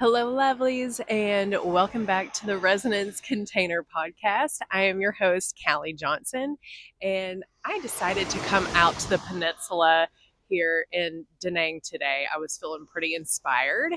Hello, lovelies, and welcome back to the Resonance Container Podcast. I am your host, Callie Johnson, and I decided to come out to the peninsula here in Da Nang today. I was feeling pretty inspired,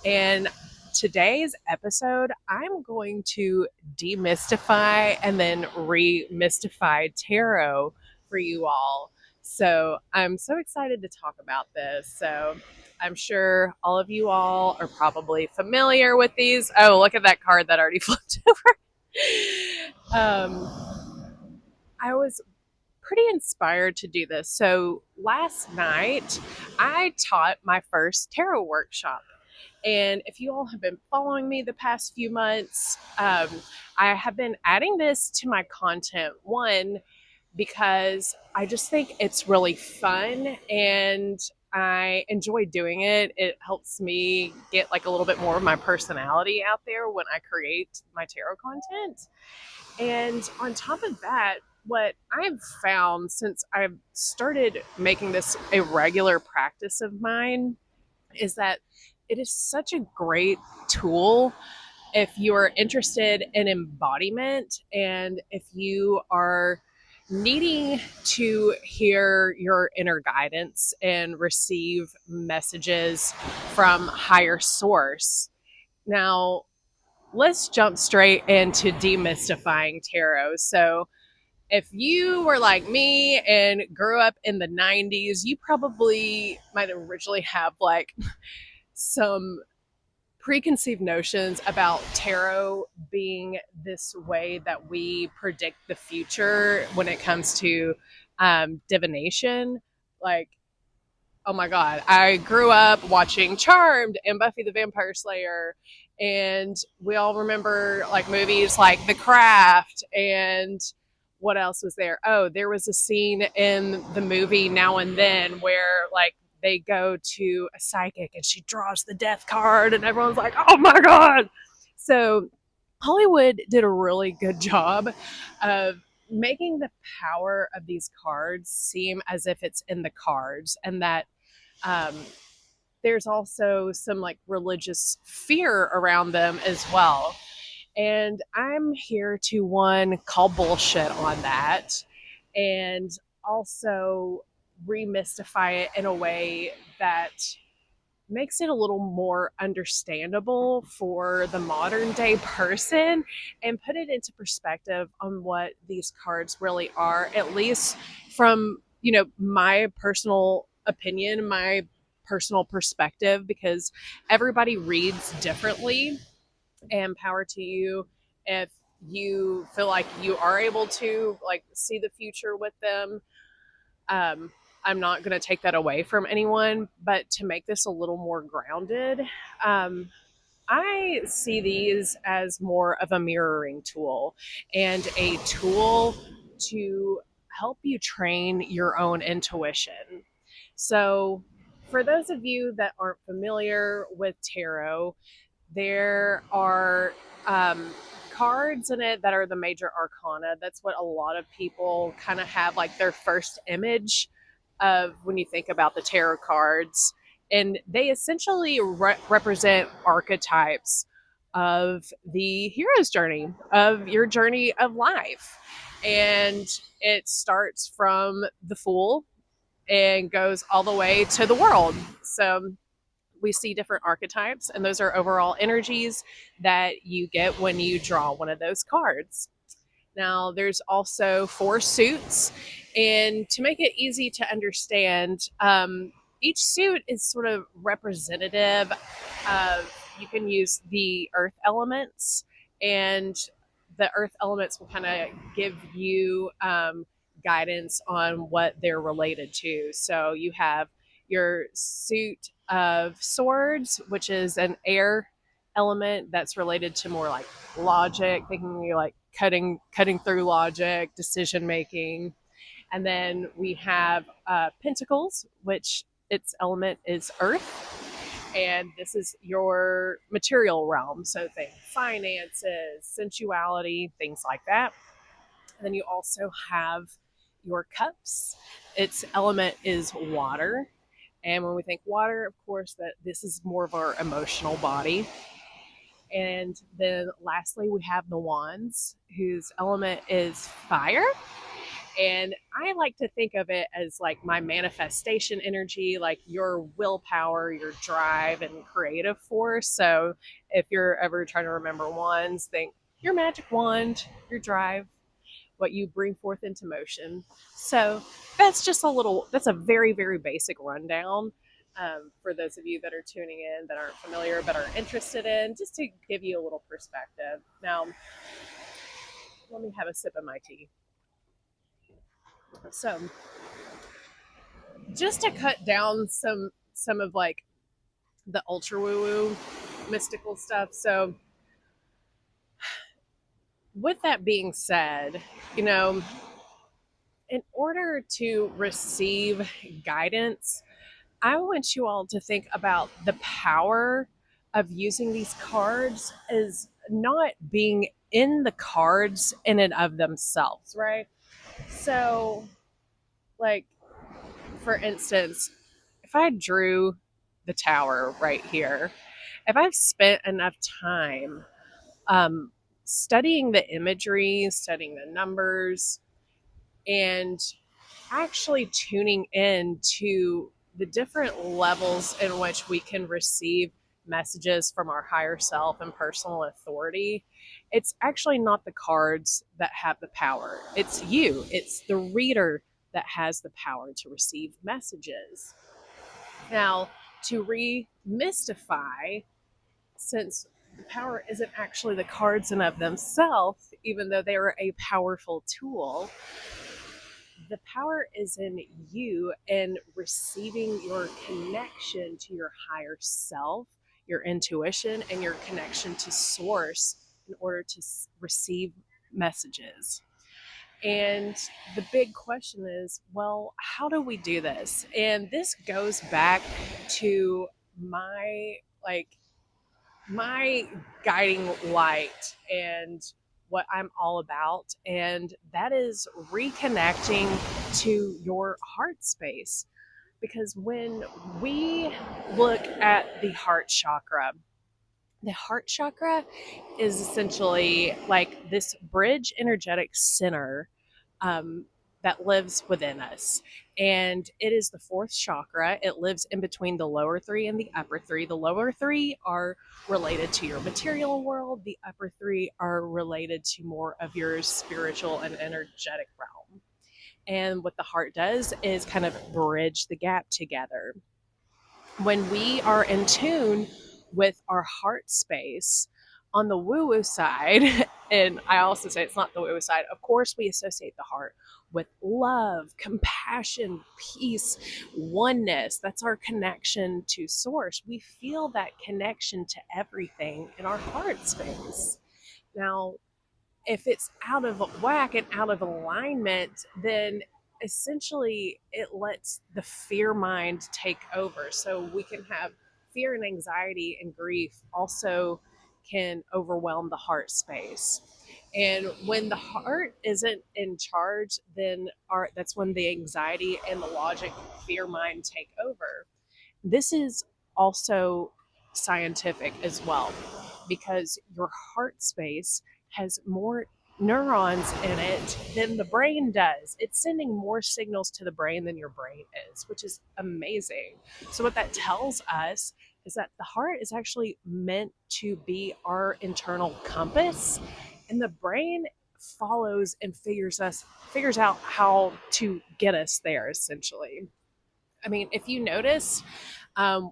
and today's episode, I'm going to demystify and then remystify tarot for you all. So I'm so excited to talk about this. So I'm sure all of you all are probably familiar with these. Oh, look at that card that already flipped over. I was pretty inspired to do this. So last night, I taught my first tarot workshop. And if you all have been following me the past few months, I have been adding this to my content. One, because I just think it's really fun and I enjoy doing it. It helps me get like a little bit more of my personality out there when I create my tarot content. And on top of that, what I've found since I've started making this a regular practice of mine is that it is such a great tool if you're interested in embodiment and if you are needing to hear your inner guidance and receive messages from higher source. Now, let's jump straight into demystifying tarot. So, if you were like me and grew up in the 90s, you probably might originally have like some preconceived notions about tarot being this way that we predict the future when it comes to divination. Like, oh my God, I grew up watching Charmed and Buffy the Vampire Slayer, and we all remember like movies like The Craft and what else was there? Oh, there was a scene in the movie Now and Then where like they go to a psychic and she draws the death card and everyone's like, oh my God. So Hollywood did a really good job of making the power of these cards seem as if it's in the cards, and that um, there's also some like religious fear around them as well. And I'm here to one, call bullshit on that, and also remystify it in a way that makes it a little more understandable for the modern day person and put it into perspective on what these cards really are, at least from, my personal opinion, my personal perspective, because everybody reads differently, and power to you if you feel like you are able to like see the future with them. um, I'm not going to take that away from anyone, but to make this a little more grounded, um, I see these as more of a mirroring tool and a tool to help you train your own intuition. So for those of you that aren't familiar with tarot, there are cards in it that are the major arcana. That's what a lot of people kind of have like their first image of when you think about the tarot cards. And they essentially represent archetypes of the hero's journey, of your journey of life. And it starts from the Fool and goes all the way to the World. So we see different archetypes, and those are overall energies that you get when you draw one of those cards. Now, there's also four suits, and to make it easy to understand, each suit is sort of representative of, you can use the earth elements, and the earth elements will kind of give you guidance on what they're related to. So you have your suit of swords, which is an air element that's related to more like logic, thinking you like cutting through logic, decision making. And then we have pentacles, which its element is earth, and this is your material realm. So think finances, sensuality, things like that. And then you also have your cups. Its element is water. And when we think water, of course, that this is more of our emotional body. And then lastly, we have the wands, whose element is fire. And I like to think of it as like my manifestation energy, like your willpower, your drive, and creative force. So if you're ever trying to remember wands, think your magic wand, your drive, what you bring forth into motion. So that's a very, very basic rundown for those of you that are tuning in that aren't familiar but are interested in, just to give you a little perspective. Now, let me have a sip of my tea. So, just to cut down some of like the ultra woo woo mystical stuff. So, with that being said, you know, in order to receive guidance, I want you all to think about the power of using these cards as not being in the cards in and of themselves, right? So, like, for instance, if I drew the tower right here, if I've spent enough time um, studying the imagery, studying the numbers, and actually tuning in to the different levels in which we can receive messages from our higher self and personal authority, it's actually not the cards that have the power. It's you, it's the reader that has the power to receive messages. Now, to remystify, since the power isn't actually the cards in of themselves, even though they are a powerful tool, the power is in you and receiving your connection to your higher self, your intuition, and your connection to source in order to receive messages. And the big question is, well, how do we do this? And this goes back to my like my guiding light and what I'm all about, and that is reconnecting to your heart space. Because when we look at the heart chakra is essentially like this bridge energetic center um, that lives within us. And it is the fourth chakra. It lives in between the lower three and the upper three. The lower three are related to your material world, the upper three are related to more of your spiritual and energetic realm. And what the heart does is kind of bridge the gap together. When we are in tune with our heart space on the woo woo side, and I also say it's not the woo woo side, of course, we associate the heart with love, compassion, peace, oneness. That's our connection to source. We feel that connection to everything in our heart space. Now, if it's out of whack and out of alignment, then essentially it lets the fear mind take over. So we can have fear and anxiety and grief also can overwhelm the heart space. And when the heart isn't in charge, then that's when the anxiety and the logic fear mind take over. This is also scientific as well, because your heart space has more neurons in it than the brain does. It's sending more signals to the brain than your brain is, which is amazing. So, what that tells us is that the heart is actually meant to be our internal compass, and the brain follows and figures out how to get us there essentially. I mean, if you notice,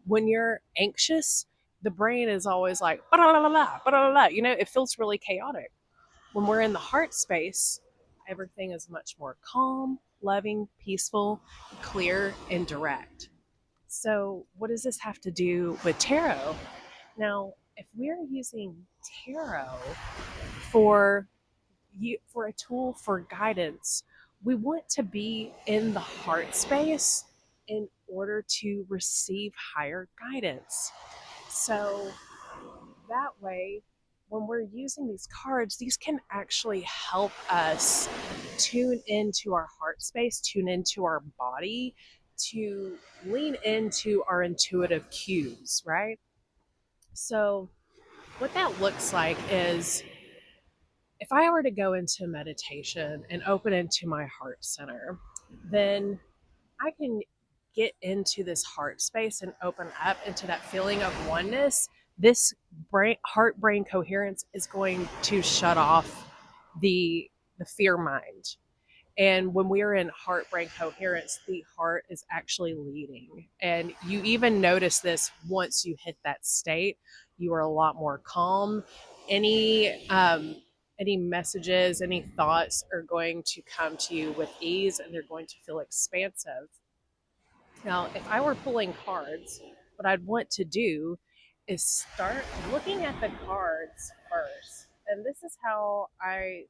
when you're anxious, the brain is always like, "Ba-da-la-la-la, ba-da-la-la." You know, it feels really chaotic. When we're in the heart space, everything is much more calm, loving, peaceful, clear, and direct. So, what does this have to do with tarot? Now, if we're using tarot for for a tool for guidance, we want to be in the heart space in order to receive higher guidance. So that way, when we're using these cards, these can actually help us tune into our heart space, tune into our body, to lean into our intuitive cues, right? So what that looks like is if I were to go into meditation and open into my heart center, then I can get into this heart space and open up into that feeling of oneness. This heart brain coherence is going to shut off the fear mind. And when we're in heart brain coherence, the heart is actually leading. And you even notice this once you hit that state, you are a lot more calm. Any messages, any thoughts are going to come to you with ease, and they're going to feel expansive. Now, if I were pulling cards, what I'd want to do is start looking at the cards first. And this is how I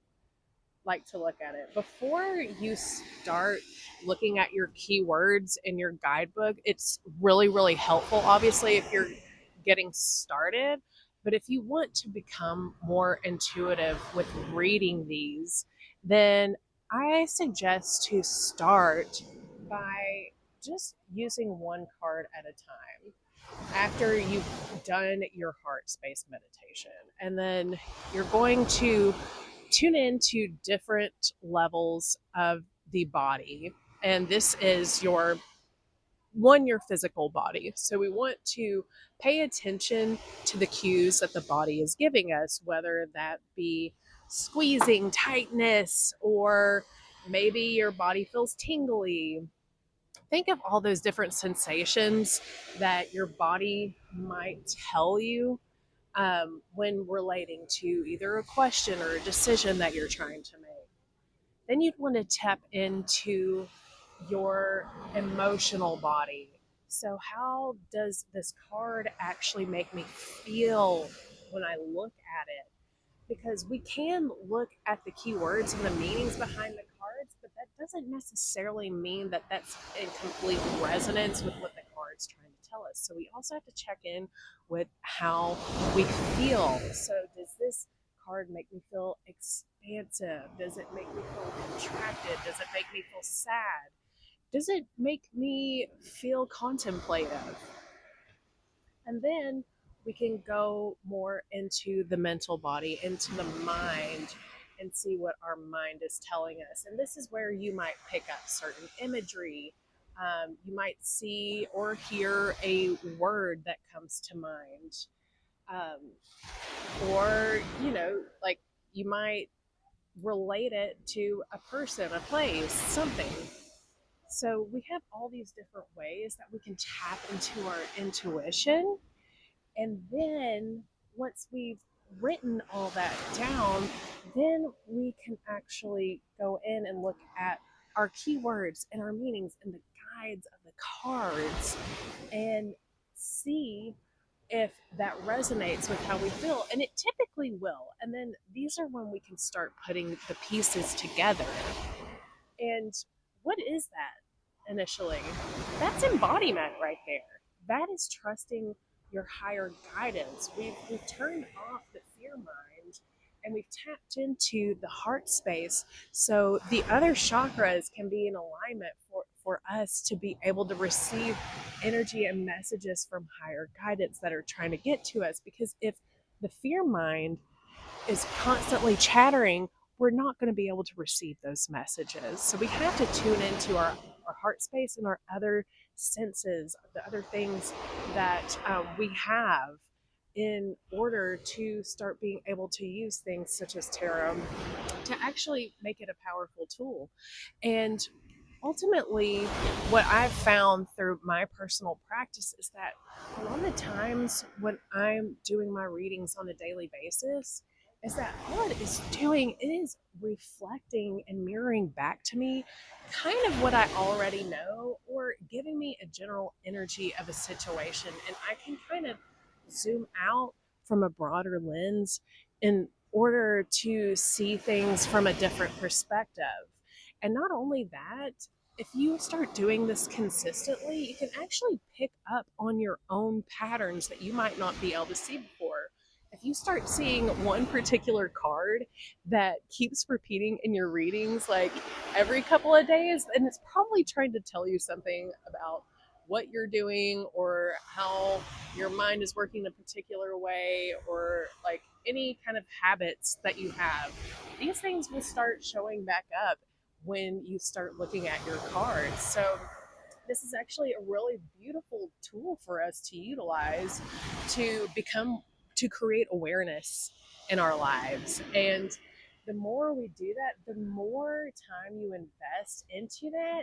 like to look at it. Before you start looking at your keywords in your guidebook, it's really, really helpful, obviously, if you're getting started. But if you want to become more intuitive with reading these, then I suggest to start by just using one card at a time after you've done your heart space meditation. And then you're going to tune into different levels of the body. And this is your physical body. So we want to pay attention to the cues that the body is giving us, whether that be squeezing, tightness, or maybe your body feels tingly. Think of all those different sensations that your body might tell you when relating to either a question or a decision that you're trying to make. Then you'd want to tap into your emotional body. So, how does this card actually make me feel when I look at it? Because we can look at the keywords and the meanings behind the cards, but that doesn't necessarily mean that that's in complete resonance with what the card's trying to tell us. So we also have to check in with how we feel. So does this card make me feel expansive? Does it make me feel contracted? Does it make me feel sad? Does it make me feel contemplative? And then we can go more into the mental body, into the mind, and see what our mind is telling us. And this is where you might pick up certain imagery. You might see or hear a word that comes to mind. Um, or, like you might relate it to a person, a place, something. So we have all these different ways that we can tap into our intuition. And then once we've written all that down, then we can actually go in and look at our keywords and our meanings and the guides of the cards and see if that resonates with how we feel. And it typically will. And then these are when we can start putting the pieces together. And what is that initially? That's embodiment right there. That is trusting your higher guidance. We've turned off the fear mind and we've tapped into the heart space so the other chakras can be in alignment for us to be able to receive energy and messages from higher guidance that are trying to get to us. Because if the fear mind is constantly chattering, we're not going to be able to receive those messages. So we have to tune into our heart space and our other senses, the other things that we have in order to start being able to use things such as tarot to actually make it a powerful tool. And ultimately, what I've found through my personal practice is that a lot of the times when I'm doing my readings on a daily basis, is that all it is doing is reflecting and mirroring back to me kind of what I already know or giving me a general energy of a situation. And I can kind of zoom out from a broader lens in order to see things from a different perspective. And not only that, if you start doing this consistently, you can actually pick up on your own patterns that you might not be able to see before. If you start seeing one particular card that keeps repeating in your readings like every couple of days, then it's probably trying to tell you something about what you're doing or how your mind is working a particular way, or like any kind of habits that you have, these things will start showing back up when you start looking at your cards. So this is actually a really beautiful tool for us to utilize to become to create awareness in our lives. And the more we do that, the more time you invest into that,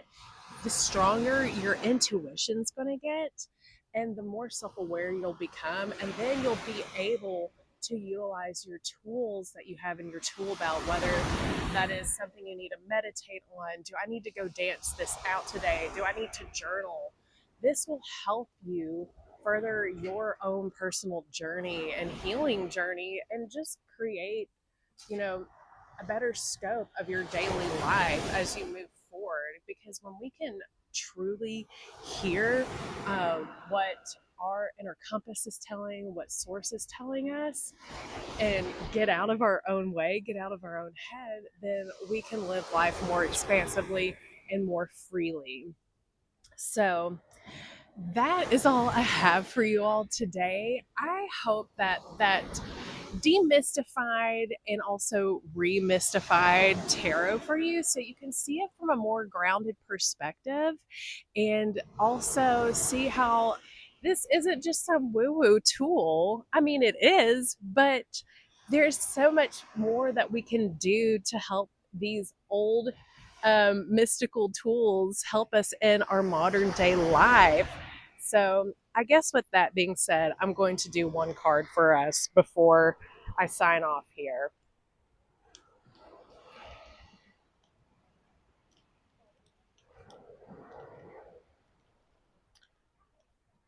the stronger your intuition's going to get, and the more self-aware you'll become, and then you'll be able to utilize your tools that you have in your tool belt, whether that is something you need to meditate on. Do I need to go dance this out today? Do I need to journal? This will help you further your own personal journey and healing journey, and just create, you know, a better scope of your daily life as you move forward. Because when we can truly hear what our inner compass is telling, what source is telling us, and get out of our own way, get out of our own head, then we can live life more expansively and more freely. So that is all I have for you all today. I hope that demystified and also remystified tarot for you, so you can see it from a more grounded perspective, and also see how this isn't just some woo-woo tool. I mean, it is, but there's so much more that we can do to help these old mystical tools help us in our modern day life. So I guess with that being said, I'm going to do one card for us before I sign off here.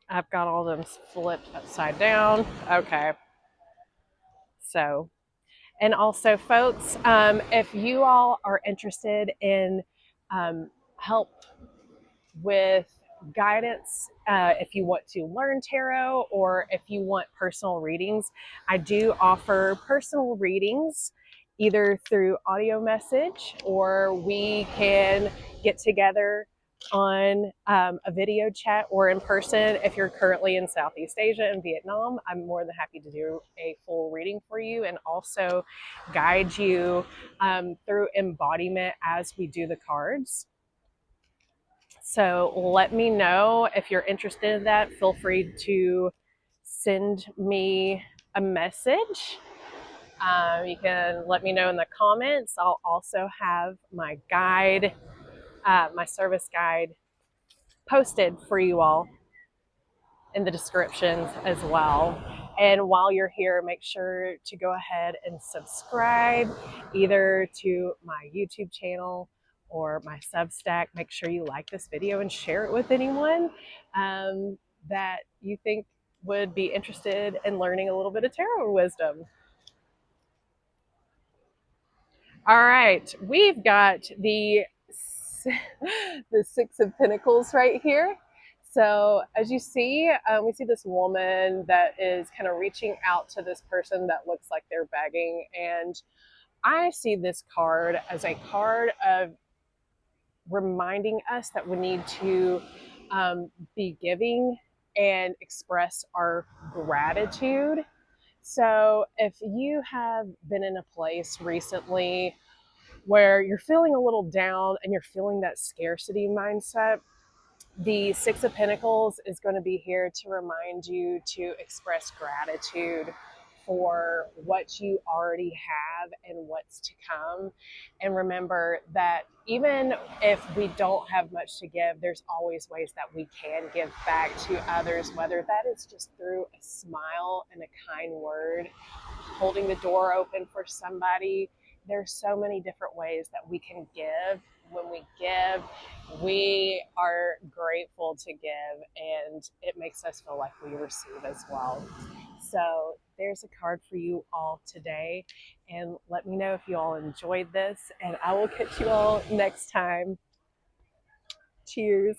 I've got all them flipped upside down. Okay. So, and also, folks, if you all are interested in help with guidance, if you want to learn tarot or if you want personal readings, I do offer personal readings either through audio message, or we can get together on a video chat or in person. If you're currently in Southeast Asia and Vietnam, I'm more than happy to do a full reading for you and also guide you through embodiment as we do the cards. So let me know if you're interested in that. Feel free to send me a message. You can let me know in the comments. I'll also have my guide, my service guide, posted for you all in the descriptions as well. And while you're here, make sure to go ahead and subscribe either to my YouTube channel or my Substack. Make sure you like this video and share it with anyone that you think would be interested in learning a little bit of tarot wisdom. All right, we've got the Six of Pentacles right here. So as you see, we see this woman that is kind of reaching out to this person that looks like they're begging. And I see this card as a card of reminding us that we need to be giving and express our gratitude. So if you have been in a place recently where you're feeling a little down and you're feeling that scarcity mindset, the Six of Pentacles is going to be here to remind you to express gratitude for what you already have and what's to come. And remember that even if we don't have much to give, there's always ways that we can give back to others, whether that is just through a smile and a kind word, holding the door open for somebody. There's so many different ways that we can give. When we give, we are grateful to give, and it makes us feel like we receive as well. So there's a card for you all today, and let me know if you all enjoyed this, and I will catch you all next time. Cheers.